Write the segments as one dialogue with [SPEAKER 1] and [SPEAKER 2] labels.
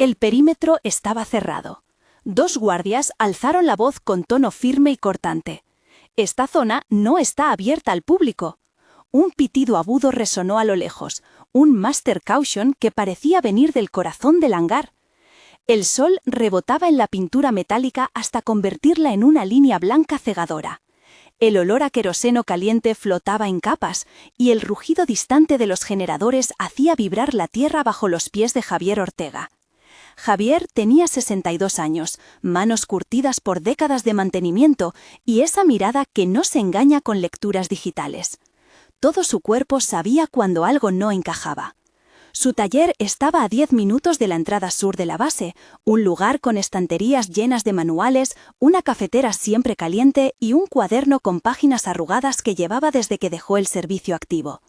[SPEAKER 1] El perímetro estaba cerrado. 2 guardias alzaron la voz con tono firme y cortante. «Esta zona no está abierta al público». Un pitido agudo resonó a lo lejos, un master caution que parecía venir del corazón del hangar. El sol rebotaba en la pintura metálica hasta convertirla en una línea blanca cegadora. El olor a queroseno caliente flotaba en capas, y el rugido distante de los generadores hacía vibrar la tierra bajo los pies de Javier Ortega. Javier tenía 62 años, manos curtidas por décadas de mantenimiento y esa mirada que no se engaña con lecturas digitales. Todo su cuerpo sabía cuando algo no encajaba. Su taller estaba a 10 minutos de la entrada sur de la base, un lugar con estanterías llenas de manuales, una cafetera siempre caliente y un cuaderno con páginas arrugadas que llevaba desde que dejó el servicio activo.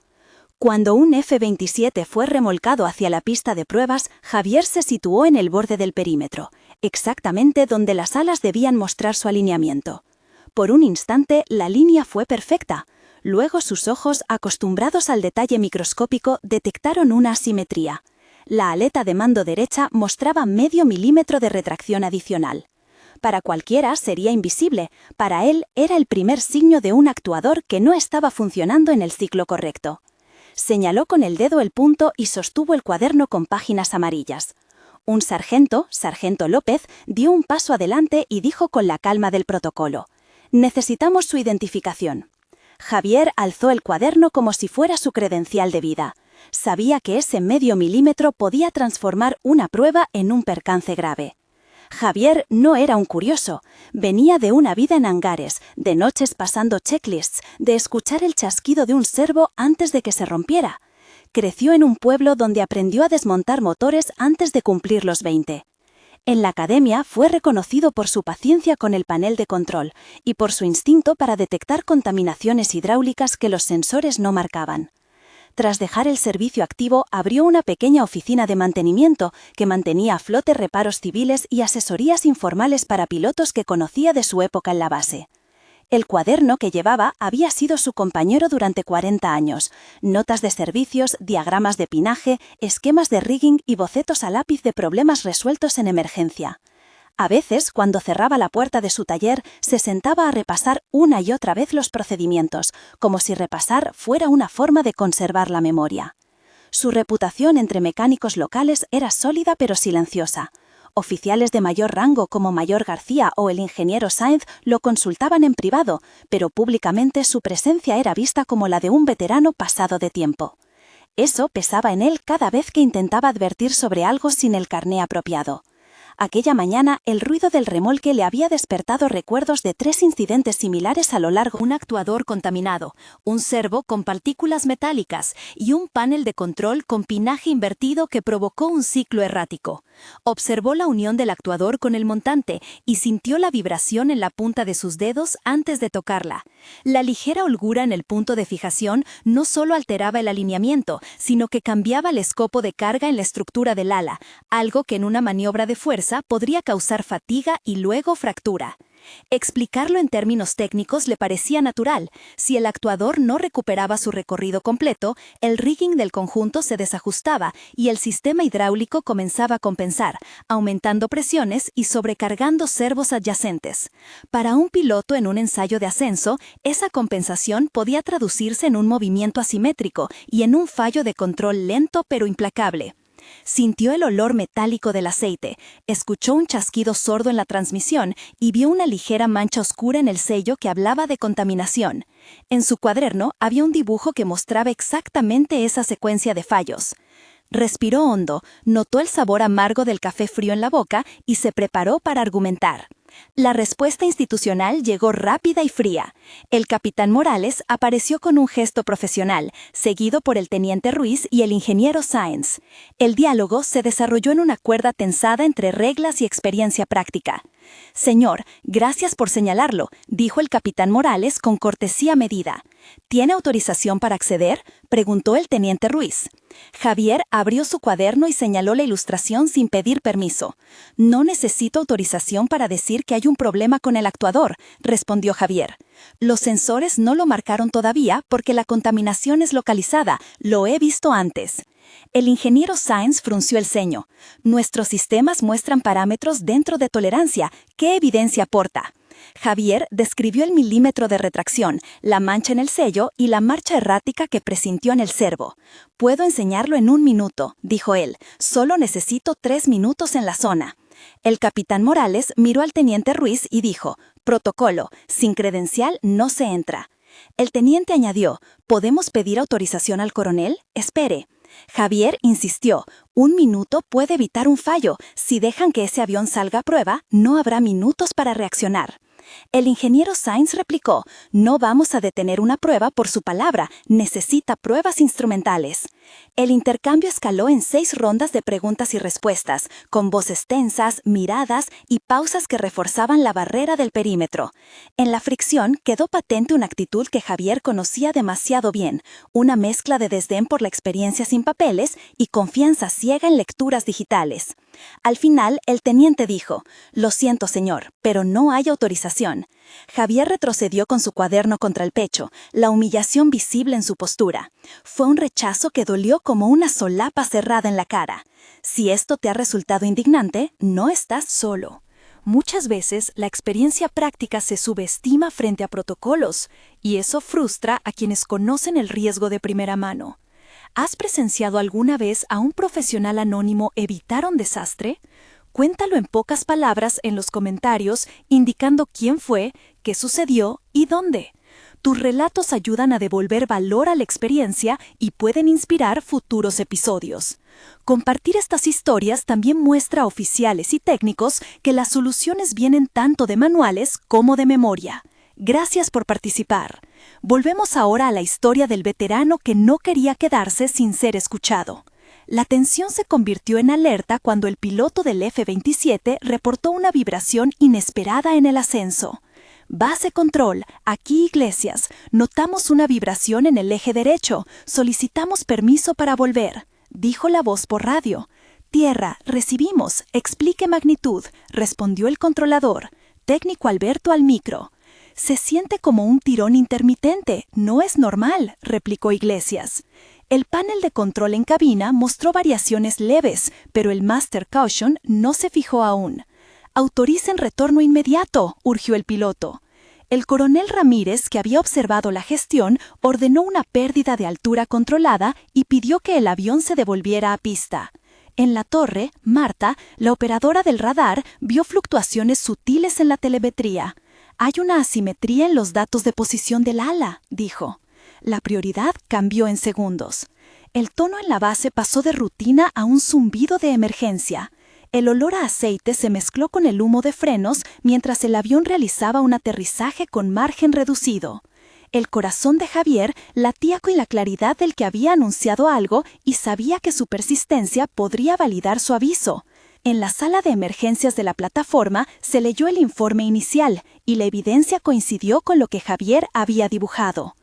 [SPEAKER 1] Cuando un F-27 fue remolcado hacia la pista de pruebas, Javier se situó en el borde del perímetro, exactamente donde las alas debían mostrar su alineamiento. Por un instante, la línea fue perfecta. Luego sus ojos, acostumbrados al detalle microscópico, detectaron una asimetría. La aleta de mando derecha mostraba medio milímetro de retracción adicional. Para cualquiera sería invisible, para él era el primer signo de un actuador que no estaba funcionando en el ciclo correcto. Señaló con el dedo el punto y sostuvo el cuaderno con páginas amarillas. Un sargento, Sargento López, dio un paso adelante y dijo con la calma del protocolo: «Necesitamos su identificación». Javier alzó el cuaderno como si fuera su credencial de vida. Sabía que ese medio milímetro podía transformar una prueba en un percance grave. Javier no era un curioso. Venía de una vida en hangares, de noches pasando checklists, de escuchar el chasquido de un servo antes de que se rompiera. Creció en un pueblo donde aprendió a desmontar motores antes de cumplir los 20. En la academia fue reconocido por su paciencia con el panel de control y por su instinto para detectar contaminaciones hidráulicas que los sensores no marcaban. Tras dejar el servicio activo, abrió una pequeña oficina de mantenimiento que mantenía a flote reparos civiles y asesorías informales para pilotos que conocía de su época en la base. El cuaderno que llevaba había sido su compañero durante 40 años. Notas de servicios, diagramas de pinaje, esquemas de rigging y bocetos a lápiz de problemas resueltos en emergencia. A veces, cuando cerraba la puerta de su taller, se sentaba a repasar una y otra vez los procedimientos, como si repasar fuera una forma de conservar la memoria. Su reputación entre mecánicos locales era sólida pero silenciosa. Oficiales de mayor rango como Mayor García o el ingeniero Sáenz lo consultaban en privado, pero públicamente su presencia era vista como la de un veterano pasado de tiempo. Eso pesaba en él cada vez que intentaba advertir sobre algo sin el carné apropiado. Aquella mañana, el ruido del remolque le había despertado recuerdos de 3 incidentes similares a lo largo. Un actuador contaminado, un servo con partículas metálicas y un panel de control con pinaje invertido que provocó un ciclo errático. Observó la unión del actuador con el montante y sintió la vibración en la punta de sus dedos antes de tocarla. La ligera holgura en el punto de fijación no solo alteraba el alineamiento, sino que cambiaba el escopo de carga en la estructura del ala, algo que en una maniobra de fuerza podría causar fatiga y luego fractura. Explicarlo en términos técnicos le parecía natural. Si el actuador no recuperaba su recorrido completo, el rigging del conjunto se desajustaba y el sistema hidráulico comenzaba a compensar, aumentando presiones y sobrecargando servos adyacentes. Para un piloto en un ensayo de ascenso, esa compensación podía traducirse en un movimiento asimétrico y en un fallo de control lento pero implacable. Sintió el olor metálico del aceite, escuchó un chasquido sordo en la transmisión y vio una ligera mancha oscura en el sello que hablaba de contaminación. En su cuaderno había un dibujo que mostraba exactamente esa secuencia de fallos. Respiró hondo, notó el sabor amargo del café frío en la boca y se preparó para argumentar. La respuesta institucional llegó rápida y fría. El capitán Morales apareció con un gesto profesional, seguido por el teniente Ruiz y el ingeniero Sáenz. El diálogo se desarrolló en una cuerda tensada entre reglas y experiencia práctica. «Señor, gracias por señalarlo», dijo el capitán Morales con cortesía medida. ¿Tiene autorización para acceder?, preguntó el teniente Ruiz. Javier abrió su cuaderno y señaló la ilustración sin pedir permiso. «No necesito autorización para decir que hay un problema con el actuador», respondió Javier. «Los sensores no lo marcaron todavía porque la contaminación es localizada, lo he visto antes». El ingeniero Sáenz frunció el ceño. «Nuestros sistemas muestran parámetros dentro de tolerancia. ¿Qué evidencia aporta?». Javier describió el milímetro de retracción, la mancha en el sello y la marcha errática que presintió en el servo. «Puedo enseñarlo en 1 minuto», dijo él. «Solo necesito 3 minutos en la zona». El capitán Morales miró al teniente Ruiz y dijo: «Protocolo, sin credencial no se entra». El teniente añadió: «¿Podemos pedir autorización al coronel? Espere». Javier insistió: «1 minuto puede evitar un fallo. Si dejan que ese avión salga a prueba, no habrá minutos para reaccionar». El ingeniero Sáenz replicó: «No vamos a detener una prueba por su palabra, necesita pruebas instrumentales». El intercambio escaló en 6 rondas de preguntas y respuestas, con voces tensas, miradas y pausas que reforzaban la barrera del perímetro. En la fricción quedó patente una actitud que Javier conocía demasiado bien, una mezcla de desdén por la experiencia sin papeles y confianza ciega en lecturas digitales. Al final, el teniente dijo: «Lo siento, señor, pero no hay autorización». Javier retrocedió con su cuaderno contra el pecho, la humillación visible en su postura. Fue un rechazo que dolió como una solapa cerrada en la cara. Si esto te ha resultado indignante, no estás solo. Muchas veces la experiencia práctica se subestima frente a protocolos, y eso frustra a quienes conocen el riesgo de primera mano. ¿Has presenciado alguna vez a un profesional anónimo evitar un desastre? Cuéntalo en pocas palabras en los comentarios, indicando quién fue, qué sucedió y dónde. Tus relatos ayudan a devolver valor a la experiencia y pueden inspirar futuros episodios. Compartir estas historias también muestra a oficiales y técnicos que las soluciones vienen tanto de manuales como de memoria. Gracias por participar. Volvemos ahora a la historia del veterano que no quería quedarse sin ser escuchado. La tensión se convirtió en alerta cuando el piloto del F-27 reportó una vibración inesperada en el ascenso. «Base control, aquí Iglesias. Notamos una vibración en el eje derecho. Solicitamos permiso para volver», dijo la voz por radio. «Tierra, recibimos. Explique magnitud», respondió el controlador. Técnico Alberto al micro. «Se siente como un tirón intermitente. No es normal», replicó Iglesias. El panel de control en cabina mostró variaciones leves, pero el Master Caution no se fijó aún. «Autoricen retorno inmediato», urgió el piloto. El coronel Ramírez, que había observado la gestión, ordenó una pérdida de altura controlada y pidió que el avión se devolviera a pista. En la torre, Marta, la operadora del radar, vio fluctuaciones sutiles en la telemetría. «Hay una asimetría en los datos de posición del ala», dijo. La prioridad cambió en segundos. El tono en la base pasó de rutina a un zumbido de emergencia. El olor a aceite se mezcló con el humo de frenos mientras el avión realizaba un aterrizaje con margen reducido. El corazón de Javier latía con la claridad del que había anunciado algo y sabía que su persistencia podría validar su aviso. En la sala de emergencias de la plataforma se leyó el informe inicial y la evidencia coincidió con lo que Javier había dibujado.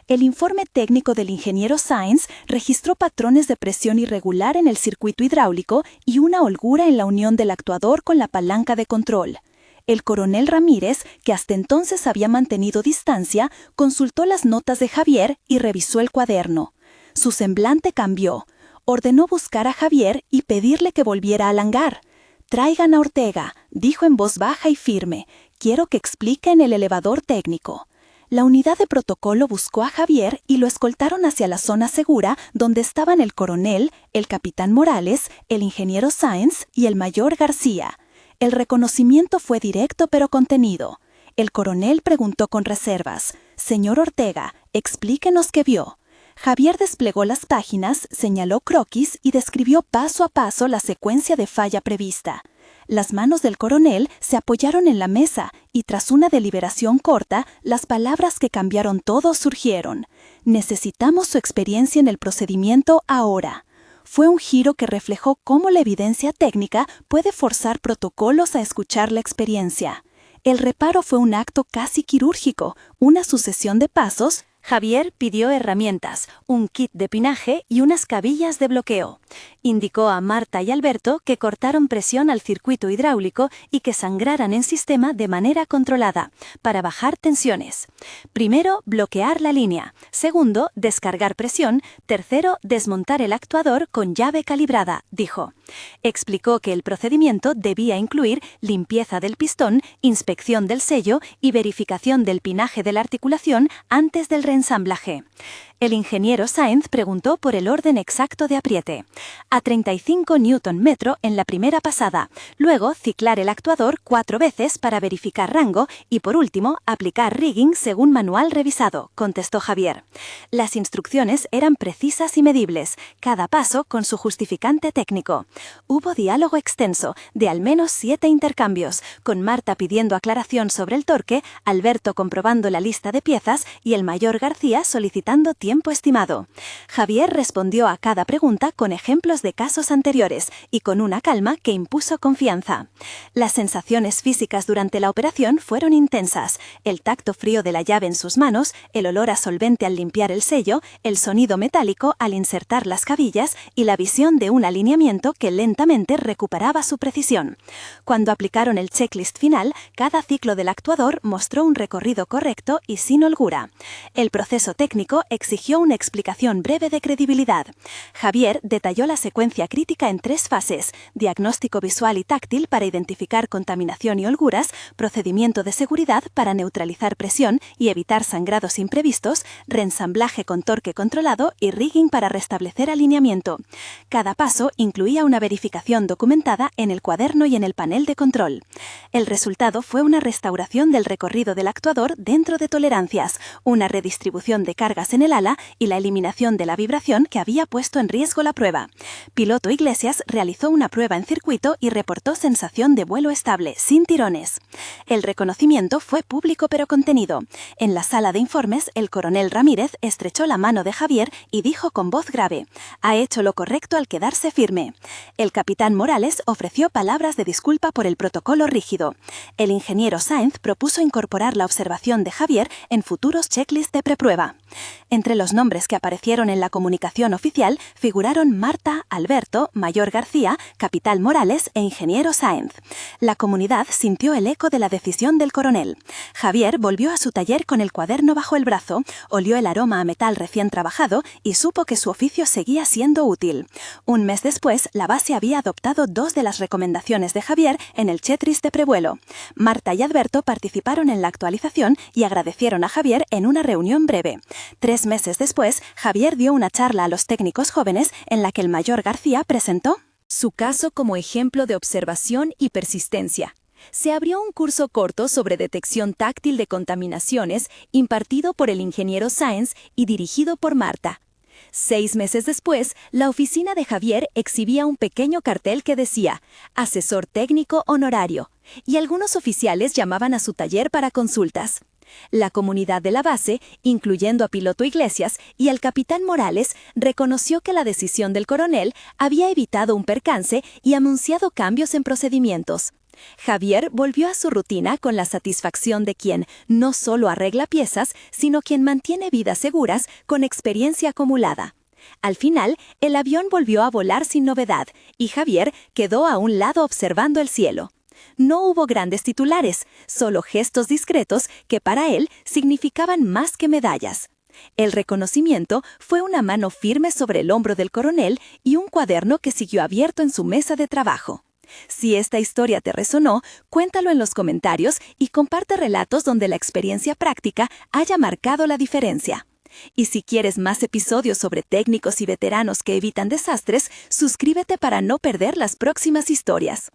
[SPEAKER 1] El informe técnico del ingeniero Sáenz registró patrones de presión irregular en el circuito hidráulico y una holgura en la unión del actuador con la palanca de control. El coronel Ramírez, que hasta entonces había mantenido distancia, consultó las notas de Javier y revisó el cuaderno. Su semblante cambió. Ordenó buscar a Javier y pedirle que volviera al hangar. «Traigan a Ortega», dijo en voz baja y firme. «Quiero que explique en el elevador técnico». La unidad de protocolo buscó a Javier y lo escoltaron hacia la zona segura donde estaban el coronel, el capitán Morales, el ingeniero Sáenz y el mayor García. El reconocimiento fue directo pero contenido. El coronel preguntó con reservas: «Señor Ortega, explíquenos qué vio». Javier desplegó las páginas, señaló croquis y describió paso a paso la secuencia de falla prevista. Las manos del coronel se apoyaron en la mesa y tras una deliberación corta, las palabras que cambiaron todo surgieron. «Necesitamos su experiencia en el procedimiento ahora». Fue un giro que reflejó cómo la evidencia técnica puede forzar protocolos a escuchar la experiencia. El reparo fue un acto casi quirúrgico, una sucesión de pasos. Javier pidió herramientas, un kit de pinaje y unas cabillas de bloqueo. Indicó a Marta y Alberto que cortaron presión al circuito hidráulico y que sangraran en sistema de manera controlada, para bajar tensiones. Primero, bloquear la línea. Segundo, descargar presión. Tercero, desmontar el actuador con llave calibrada, dijo. Explicó que el procedimiento debía incluir limpieza del pistón, inspección del sello y verificación del pinaje de la articulación antes del reensamblaje. El ingeniero Sáenz preguntó por el orden exacto de apriete. A 35 Nm en la primera pasada, luego ciclar el actuador 4 veces para verificar rango y por último aplicar rigging según manual revisado, contestó Javier. Las instrucciones eran precisas y medibles, cada paso con su justificante técnico. Hubo diálogo extenso, de al menos 7 intercambios, con Marta pidiendo aclaración sobre el torque, Alberto comprobando la lista de piezas y el mayor García solicitando tiempo estimado. Javier respondió a cada pregunta con ejemplos de casos anteriores y con una calma que impuso confianza. Las sensaciones físicas durante la operación fueron intensas: el tacto frío de la llave en sus manos, el olor a solvente al limpiar el sello, el sonido metálico al insertar las cabillas y la visión de un alineamiento que lentamente recuperaba su precisión. Cuando aplicaron el checklist final, cada ciclo del actuador mostró un recorrido correcto y sin holgura. El proceso técnico exigió una explicación breve de credibilidad. Javier detalló la secuencia crítica en 3 fases: diagnóstico visual y táctil para identificar contaminación y holguras, procedimiento de seguridad para neutralizar presión y evitar sangrados imprevistos, reensamblaje con torque controlado y rigging para restablecer alineamiento. Cada paso incluía una verificación documentada en el cuaderno y en el panel de control. El resultado fue una restauración del recorrido del actuador dentro de tolerancias, una redistribución de cargas en el ala y la eliminación de la vibración que había puesto en riesgo la prueba. Piloto Iglesias realizó una prueba en circuito y reportó sensación de vuelo estable, sin tirones. El reconocimiento fue público pero contenido. En la sala de informes, el coronel Ramírez estrechó la mano de Javier y dijo con voz grave: «Ha hecho lo correcto al quedarse firme». El capitán Morales ofreció palabras de disculpa por el protocolo rígido. El ingeniero Sáenz propuso incorporar la observación de Javier en futuros checklists de preprueba. Entre los nombres que aparecieron en la comunicación oficial figuraron Marta, Alberto, Mayor García, Capitán Morales e ingeniero Sáenz. La comunidad sintió el eco de la decisión del coronel. Javier volvió a su taller con el cuaderno bajo el brazo, olió el aroma a metal recién trabajado y supo que su oficio seguía siendo útil. Un mes después, la base había adoptado 2 de las recomendaciones de Javier en el checklist de prevuelo. Marta y Alberto participaron en la actualización y agradecieron a Javier en una reunión breve. 3 meses después, Javier dio una charla a los técnicos jóvenes en la que el mayor García presentó su caso como ejemplo de observación y persistencia. Se abrió un curso corto sobre detección táctil de contaminaciones impartido por el ingeniero Sáenz y dirigido por Marta. 6 meses después, la oficina de Javier exhibía un pequeño cartel que decía «Asesor técnico honorario», y algunos oficiales llamaban a su taller para consultas. La comunidad de la base, incluyendo a Piloto Iglesias y al capitán Morales, reconoció que la decisión del coronel había evitado un percance y anunciado cambios en procedimientos. Javier volvió a su rutina con la satisfacción de quien no solo arregla piezas, sino quien mantiene vidas seguras con experiencia acumulada. Al final, el avión volvió a volar sin novedad y Javier quedó a un lado observando el cielo. No hubo grandes titulares, solo gestos discretos que para él significaban más que medallas. El reconocimiento fue una mano firme sobre el hombro del coronel y un cuaderno que siguió abierto en su mesa de trabajo. Si esta historia te resonó, cuéntalo en los comentarios y comparte relatos donde la experiencia práctica haya marcado la diferencia. Y si quieres más episodios sobre técnicos y veteranos que evitan desastres, suscríbete para no perder las próximas historias.